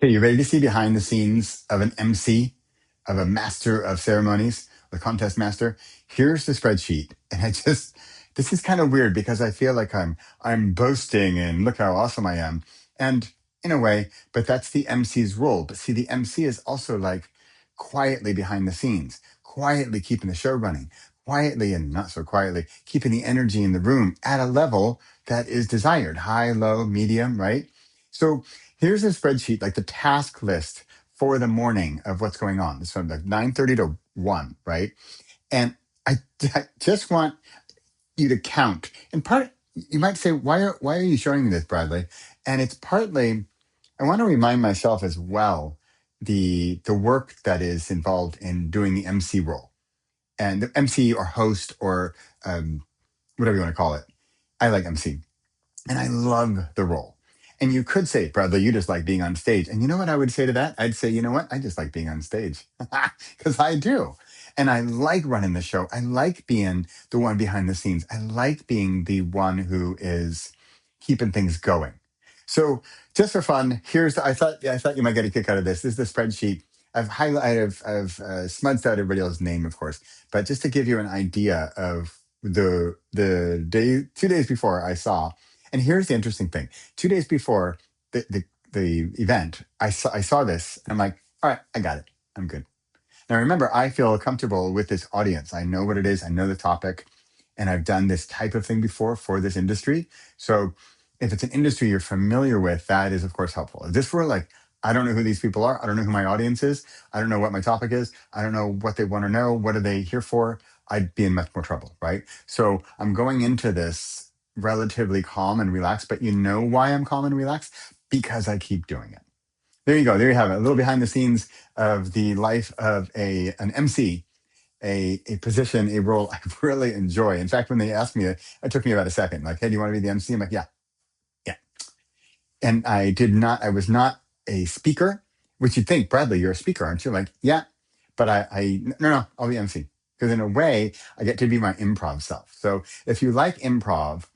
Okay, you ready to see behind the scenes of an MC, of a Master of Ceremonies, the contest master? Here's the spreadsheet, and this is kind of weird because I feel like I'm boasting and look how awesome I am, and in a way, but that's the MC's role. But see, the MC is also like quietly behind the scenes, quietly keeping the show running, quietly and not so quietly keeping the energy in the room at a level that is desired, high, low, medium, right? So here's a spreadsheet, like the task list for the morning of what's going on. It's from like 9:30 to 1, right? And I, I just want you to count. And part you might say, why are you showing me this, Bradley? And it's partly I want to remind myself as well the work that is involved in doing the MC role. And the MC or host or whatever you want to call it. I like MC. And I love the role. And you could say, Bradley, you just like being on stage. And you know what I would say to that? I'd say, you know what? I just like being on stage because I do. And I like running the show. I like being the one behind the scenes. I like being the one who is keeping things going. So just for fun, I thought you might get a kick out of this. This is the spreadsheet. I've smudged out everybody else's name, of course, but just to give you an idea of the day 2 days before I saw. And here's the interesting thing: 2 days before the event, I saw this. And I'm like, all right, I got it. I'm good. Now remember, I feel comfortable with this audience. I know what it is. I know the topic, and I've done this type of thing before for this industry. So if it's an industry you're familiar with, that is of course helpful. If this were like, I don't know who these people are. I don't know who my audience is. I don't know what my topic is. I don't know what they want to know. What are they here for? I'd be in much more trouble, right? So I'm going into this relatively calm and relaxed, but you know why I'm calm and relaxed? Because I keep doing it. There you go. There you have it. A little behind the scenes of the life of an MC, a position, a role I really enjoy. In fact, when they asked me, it took me about a second. Like, hey, do you want to be the MC? I'm like, yeah, yeah. And I was not a speaker, which you'd think, Bradley, you're a speaker, aren't you? Like, yeah. But no, I'll be MC. Because in a way, I get to be my improv self. So if you like improv,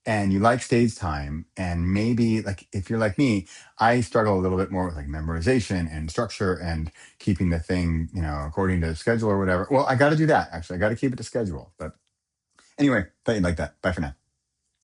and you like stage time, and maybe like if you're like me, I struggle a little bit more with like memorization and structure and keeping the thing, according to schedule or whatever. Well, I got to do that actually. I got to keep it to schedule. But anyway, thought you'd like that. Bye for now.